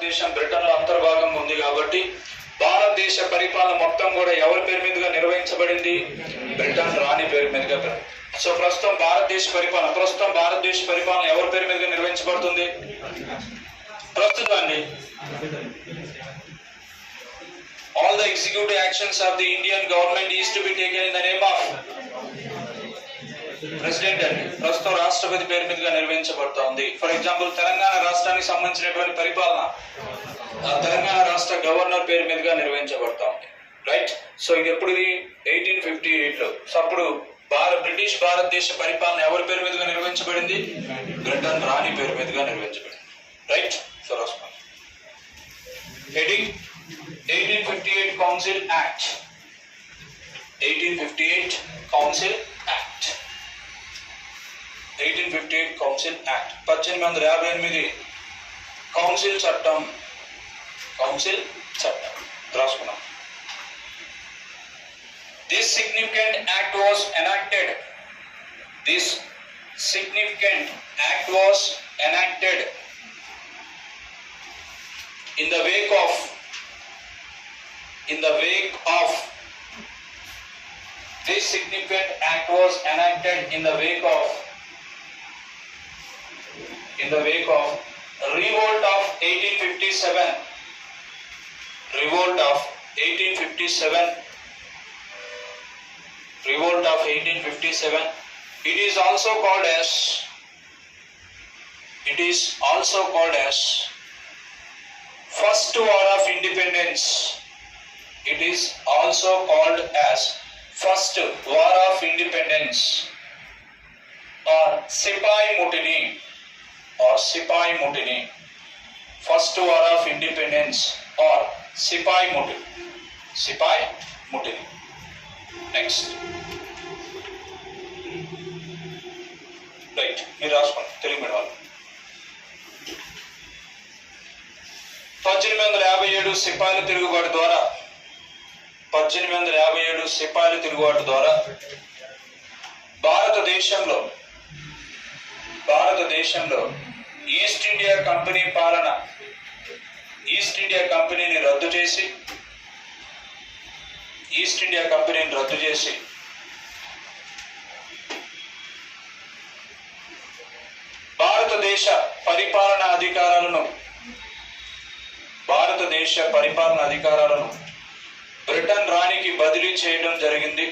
భారతదేశం బ్రిటన్ లో అంతర్భాగంగా ఉంది కాబట్టి భారతదేశ పరిపాలన మొత్తం కూడా ఎవరి పేరు మీదుగా నిర్వహించబడింది? బ్రిటన్ రాణి పేరు మీదుగా. సో ప్రస్తుతం భారతదేశ పరిపాలన ఎవరి పేరు మీదుగా నిర్వహించబడుతుంది? ప్రస్తుతాన్ని all the executive actions of the Indian government is to be taken in the name of president అండి. ప్రస్తుతం రాష్ట్రపతి పేరు మీదుగా నిర్వహించబడుతోంది. ఫర్ ఎగ్జాంపుల్ తెలంగాణ రాష్ట్రానికి సంబంధించినటువంటి పరిపాలన తెలంగాణ రాష్ట్ర గవర్నర్ పేరు మీదుగా నిర్వహించబడుతోంది. రైట్. సో ఇది ఎప్పుడు? 1858 లో. సో అప్పుడు బ్రిటిష్ భారతదేశ పరిపాలన ఎవరి పేరు మీదుగా నిర్వహించబడింది? బ్రిటన్ రాణి పేరు మీదుగా నిర్వహించబడింది. రైట్. సో రాసుకోండి. Heading 1858 Council Act. 1858 Council Act. 1858 Council Act. 1858 council చట్టం. రాసుకున్నాం. This significant act was enacted in the wake of this significant act was enacted in the wake of revolt of 1857. Revolt of 1857. It is also called as First War of Independence. It is also called as First War of Independence or Sipai Mutiny. First War of Independence or Sipai Mutiny. Next. Right. మీరు రాసుకోండి. Telugu medium వాళ్ళు. 1857 సిపాయిల తిరుగుబాటు ద్వారా భారతదేశంలో east India కంపెనీని రద్దు చేసి భారతదేశ పరిపాలనా అధికారాలను బ్రిటన్ రాణికి బదిలీ చేయడం జరిగింది.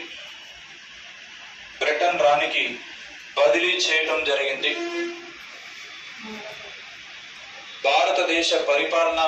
భారతదేశ పరిపాలన